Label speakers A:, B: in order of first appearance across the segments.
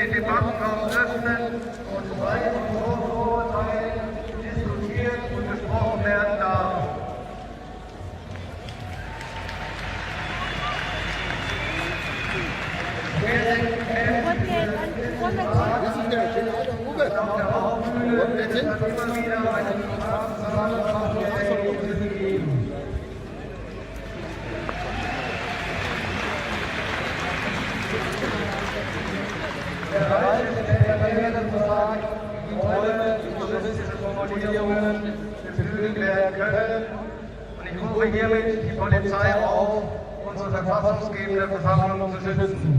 A: Die Debattenraum öffnen und frei von Vorurteilen diskutiert und gesprochen werden darf. Auf der Hauptbühne wird es immer wieder eine Zusammenfassung der Ergebnisse geben. Der Reich der Rede sagt, die Räume für juristische Formulierungen befüllt werden können. Und ich rufe hiermit die Polizei auf, unsere verfassungsgebende Versammlung zu schützen.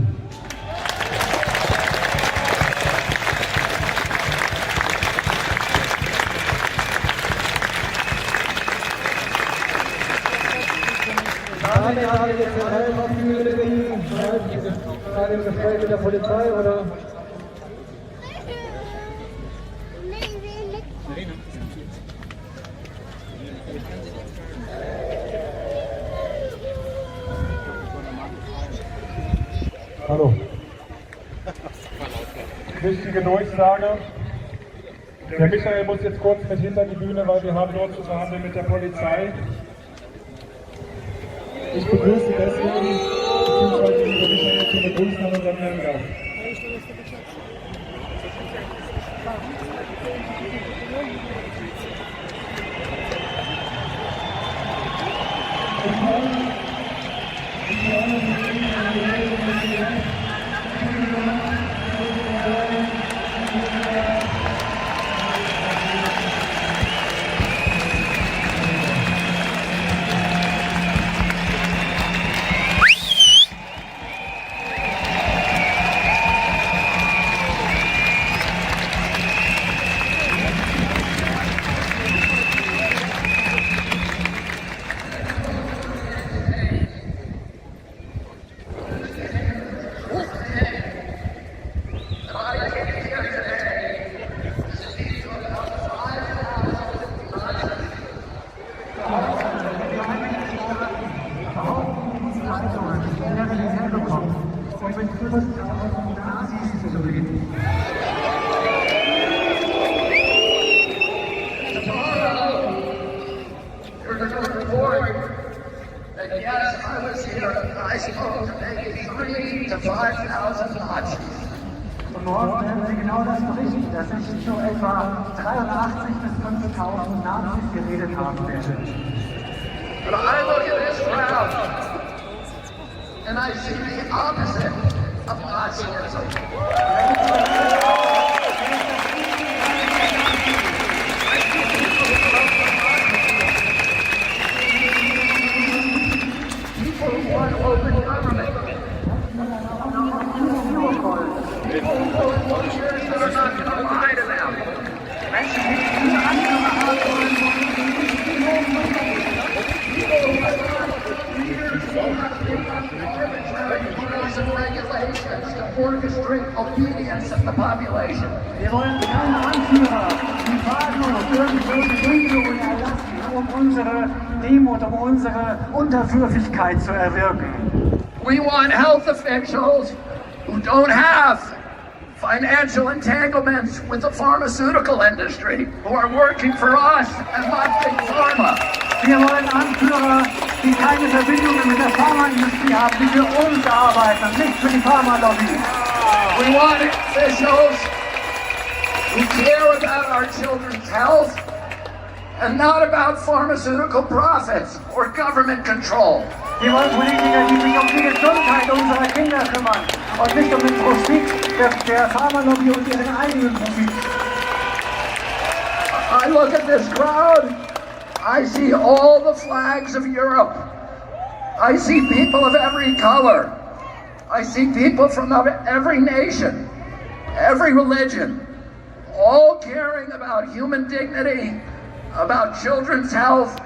A: Damit habe ich jetzt den Teil auf die Bühne bringen. Gerade im Gespräch mit der Polizei, oder? Hallo. Wichtige Durchsage. Der Michael muss jetzt kurz mit hinter die Bühne, weil wir haben dort zu verhandeln mit der Polizei. Ich begrüße deswegen, beziehungsweise die Michael zur Begrüßnahme sammeln darf. Und morgen werden Sie genau das berichten, dass ich so etwa 83 bis 5.000 Nazis geredet haben werde.
B: But I look at this crowd and I see the opposite of Nazism. People who want open government. People who want leaders that are not going to lie to them. Menschen, die diese andere Art wollen, rules and regulations to orchestrate obedience of the population.
A: Wir wollen keine Anführer, die wahllos irgendwelche Regelungen erlassen, um unsere Demut, um unsere Unterwürfigkeit zu erwirken.
B: We want health officials who don't have financial entanglements with the pharmaceutical industry, who are working for us and not Big Pharma.
A: Wir wollen Anführer, die keine Verbindungen mit der Pharmaindustrie haben, die für uns arbeiten und nicht für die Pharmalobby.
B: We want officials who care about our children's health and not about pharmaceutical profits or government control.
A: Wir wollen Politiker, die sich um die Gesundheit unserer Kinder kümmern und nicht um den Profit der Pharmalobby und ihren eigenen Profit.
B: I look at this crowd, I see all the flags of Europe. I see people of every color. I see people from every nation, every religion, all caring about human dignity, about children's health,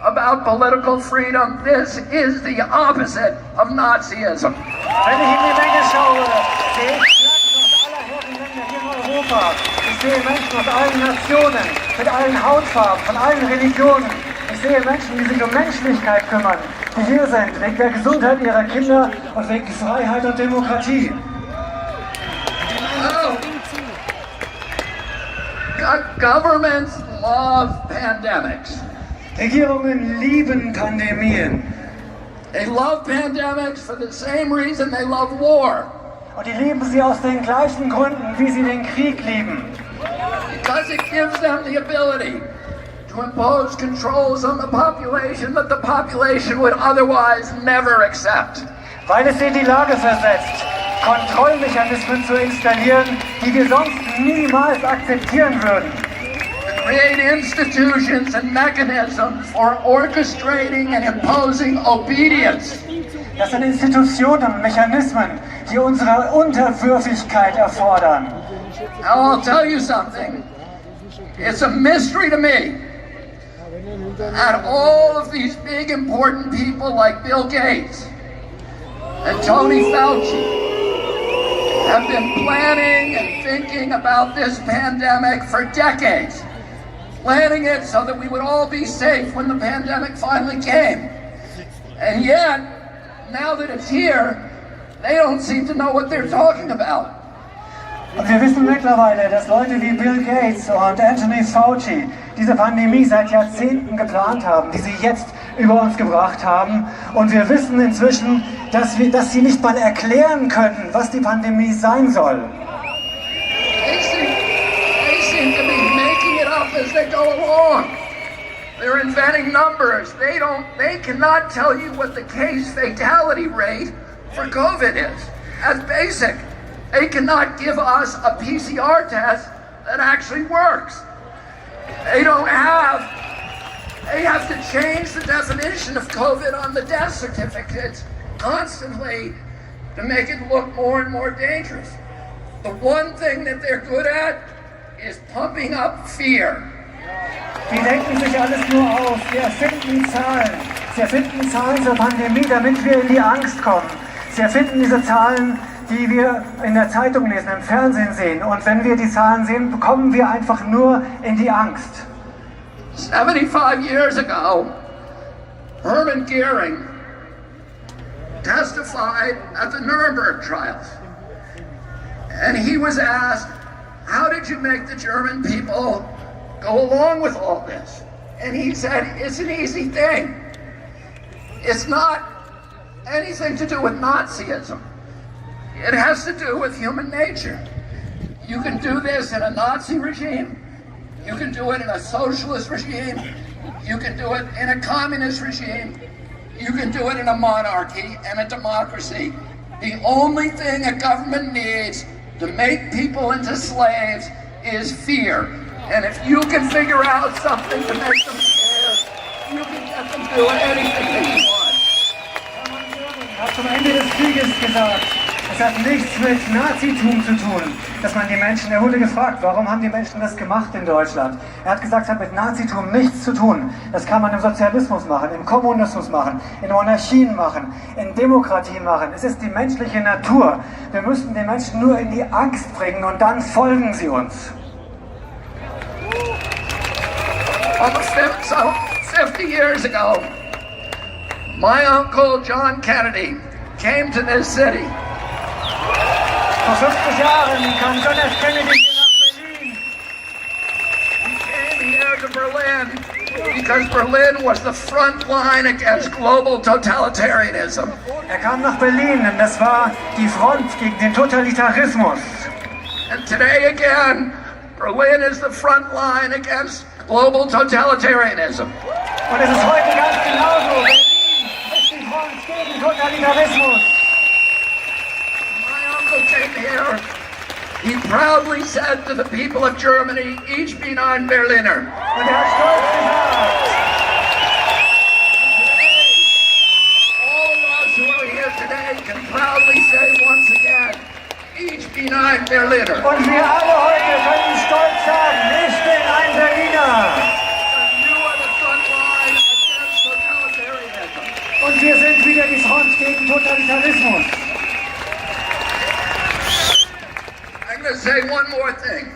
B: about political freedom. This is the opposite of Nazism.
A: Wenn ich in die Menge schaue, sehe ich Flaggen aus aller Herrenländer hier in Europa. Ich sehe Menschen aus allen Nationen, mit allen Hautfarben, von allen Religionen. Ich sehe Menschen, die sich um Menschlichkeit kümmern, die hier sind, wegen der Gesundheit ihrer Kinder und wegen Freiheit und Demokratie.
B: Governments love pandemics.
C: Regierungen lieben Pandemien.
B: They love pandemics for the same reason they love war.
C: Und die lieben sie aus den gleichen Gründen, wie sie den Krieg lieben.
B: Because it gives them the ability to impose controls on the population that the population would otherwise never accept.
C: Weil es sie in die Lage versetzt, Kontrollmechanismen zu installieren, die wir sonst niemals akzeptieren würden.
B: To create institutions and mechanisms for orchestrating and imposing obedience.
C: Das sind Institutionen und Mechanismen, die unsere Unterwürfigkeit erfordern.
B: Now I'll tell you something. It's a mystery to me that all of these big important people like Bill Gates and Tony Fauci have been planning and thinking about this pandemic for decades. Planning it so that we would all be safe when the pandemic finally came. And yet, now that it's here, they don't seem to know what they're talking about.
C: Und wir wissen mittlerweile, dass Leute wie Bill Gates und Anthony Fauci diese Pandemie seit Jahrzehnten geplant haben, die sie jetzt über uns gebracht haben. Und wir wissen inzwischen, dass sie nicht mal erklären können, was die Pandemie sein soll.
B: They seem to be making it up as they go along. They're inventing numbers. They cannot tell you what the case fatality rate for COVID is. That's basic. They cannot give us a PCR test that actually works. They have to change the definition of COVID on the death certificates constantly to make it look more and more dangerous. The one thing that they're good at is pumping up fear.
C: Die denken sich alles nur aus, sie erfinden Zahlen. Sie erfinden Zahlen zur Pandemie, damit wir in die Angst kommen. Sie erfinden diese Zahlen, die wir in der Zeitung lesen, im Fernsehen sehen. Und wenn wir die Zahlen sehen, kommen wir einfach nur in die Angst.
B: 75 years ago, Hermann Goering testified at the Nuremberg trials. And he was asked, how did you make the German people go along with all this? And he said, it's an easy thing. It's not anything to do with Nazism. It has to do with human nature. You can do this in a Nazi regime. You can do it in a socialist regime. You can do it in a communist regime. You can do it in a monarchy and a democracy. The only thing a government needs to make people into slaves is fear. And if you can figure out something to make them scared, you can get them to do anything that you want.
C: Hat zum Ende des Krieges gesagt, es hat nichts mit Nazitum zu tun, dass man die Menschen, er wurde gefragt, warum haben die Menschen das gemacht in Deutschland? Er hat gesagt, es hat mit Nazitum nichts zu tun. Das kann man im Sozialismus machen, im Kommunismus machen, in Monarchien machen, in Demokratien machen. Es ist die menschliche Natur. Wir müssen die Menschen nur in die Angst bringen und dann folgen sie uns.
B: Almost 50 years ago, my uncle John Kennedy came to this city.
C: Vor 50 Jahren kam John F. Kennedy hier nach Berlin.
B: He came here to Berlin because Berlin was the front line against global totalitarianism.
C: Er kam nach Berlin, denn das war die Front gegen den Totalitarismus.
B: And today again, Berlin is the front line against global totalitarianism.
C: Und es ist heute ganz genauso. Berlin ist die Front gegen Totalitarismus.
B: Came here, he proudly said to the people of Germany, Ich bin ein Berliner.
C: Und er hat stolz gesagt,
B: all of us who are here today can proudly say once again, Ich bin ein Berliner.
C: und wir alle heute können stolz sagen, ich bin ein Berliner.
B: You are the front line against totalitarianism.
C: Und wir sind wieder die Front gegen Totalitarismus.
B: I'm going to say one more thing.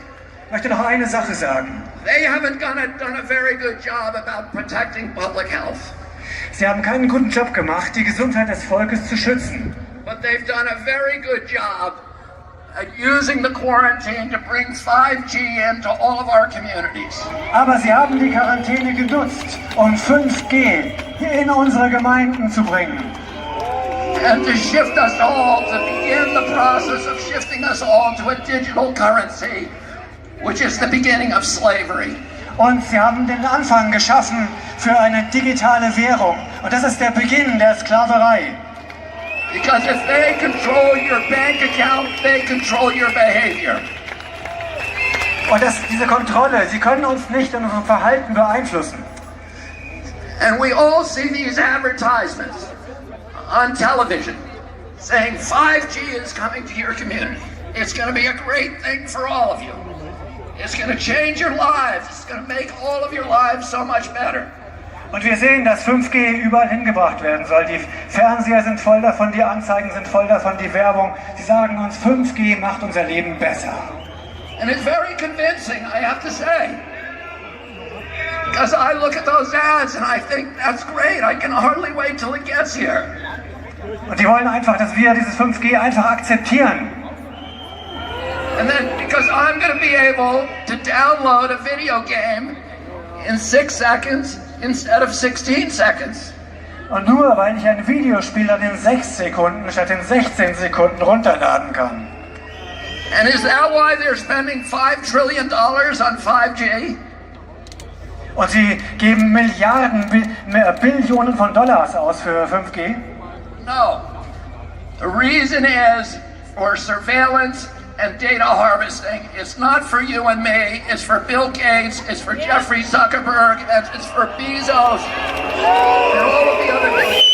C: Ich möchte noch eine Sache sagen.
B: They haven't done a very good job about protecting public health.
C: Sie haben keinen guten Job gemacht, die Gesundheit des Volkes zu schützen.
B: But they've done a very good job at using the quarantine to bring 5G into all of our communities.
C: Aber sie haben die Quarantäne genutzt, um 5G in unsere Gemeinden zu bringen.
B: And to shift us all, to begin the process of shifting us all to a digital currency, which is the beginning of slavery.
C: Und sie haben den Anfang geschaffen für eine digitale Währung. Und das ist der Beginn der Sklaverei.
B: Because if they control your bank account, they control your behavior.
C: Und diese Kontrolle, sie können uns nicht in unserem Verhalten beeinflussen.
B: And we all see these advertisements on television saying 5G is coming to your community. It's going to be a great thing for all of you. It's going to change your lives. It's going to make all of your lives so much better.
C: Und wir sehen, dass 5G überall hingebracht werden soll. Die Fernseher sind voll davon, die Anzeigen sind voll davon, die Werbung. Sie sagen uns, 5G macht unser Leben besser.
B: And it's very convincing, I have to say. Because I look at those ads and I think, that's great, I can hardly wait till it gets here.
C: Und die wollen einfach, dass wir dieses 5G einfach akzeptieren.
B: And then, because I'm going to be able to download a video game in 6 seconds instead of 16 seconds.
C: Und nur weil ich ein Videospiel dann in 6 Sekunden statt in 16 Sekunden runterladen kann.
B: And is that why they're spending $5 trillion on 5G?
C: Und sie geben Billionen von Dollars aus für 5G?
B: No. The reason is for surveillance and data harvesting. It's not for you and me. It's for Bill Gates. It's for Jeffrey Zuckerberg. And it's for Bezos. And all of the other people.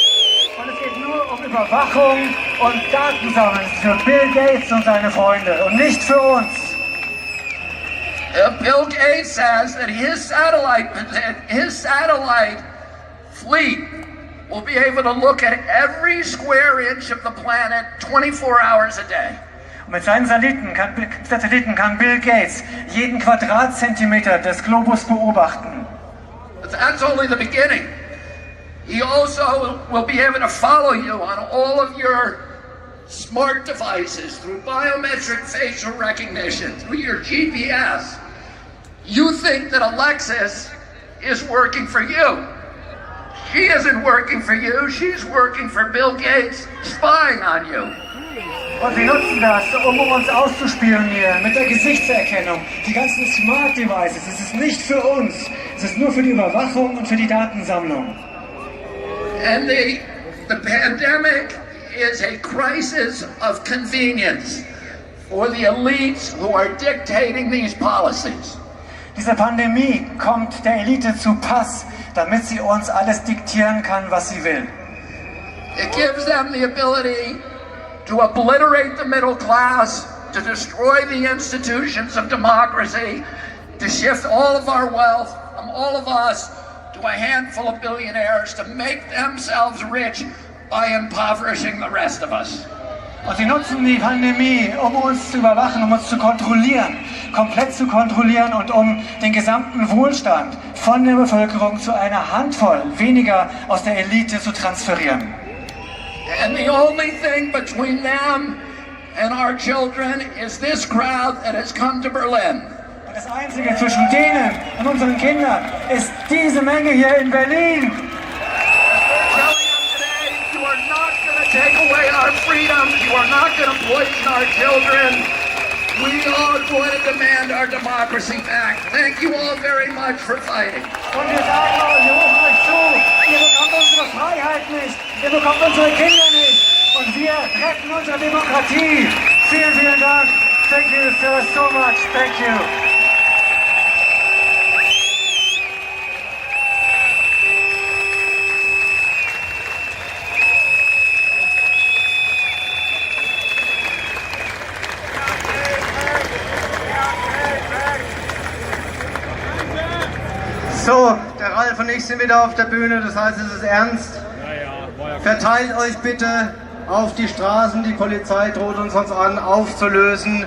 C: Und es geht nur um Überwachung und Datensammeln für Bill Gates und seine Freunde und nicht für uns.
B: Bill Gates says that his satellite fleet will be able to look at every square inch of the planet 24 hours a day.
C: Und mit seinen Satelliten kann Bill Gates jeden Quadratzentimeter des Globus beobachten.
B: But that's only the beginning. He also will be able to follow you on all of your smart devices through biometric facial recognition, through your GPS. You think that Alexis is working for you. She isn't working for you, she's working for Bill Gates, spying on you.
C: Und sie nutzen das, um uns auszuspionieren mit der Gesichtserkennung. Die ganzen Smart Devices, es ist nicht für uns, es ist nur für die Überwachung und für die Datensammlung.
B: And the pandemic is a crisis of convenience for the elites who are dictating these policies.
C: Diese Pandemie kommt der Elite zu Pass, damit sie uns alles diktieren kann, was sie will.
B: It gives them the ability to obliterate the middle class, to destroy the institutions of democracy, to shift all of our wealth from all of us to a handful of billionaires, to make themselves rich by impoverishing the rest of us.
C: Und sie nutzen die Pandemie, um uns zu überwachen, um uns zu kontrollieren, komplett zu kontrollieren und um den gesamten Wohlstand von der Bevölkerung zu einer Handvoll weniger aus der Elite zu transferieren.
B: And the only thing between them and our children is this crowd that has come to Berlin.
C: Und das Einzige zwischen denen und unseren Kindern ist diese Menge hier in Berlin.
B: Take away our freedoms. You are not going to poison our children. We are going to demand our democracy back. Thank you all very much for fighting.
C: Und wir sagen euch, wir rufen euch zu, ihr bekommt unsere Freiheit nicht, ihr bekommt unsere Kinder nicht. Und wir retten unsere Demokratie. Vielen, vielen Dank. Thank you, sir, so much. Thank you.
D: So, der Ralf und ich sind wieder auf der Bühne, das heißt, es ist ernst. Verteilt euch bitte auf die Straßen, die Polizei droht uns sonst an, aufzulösen.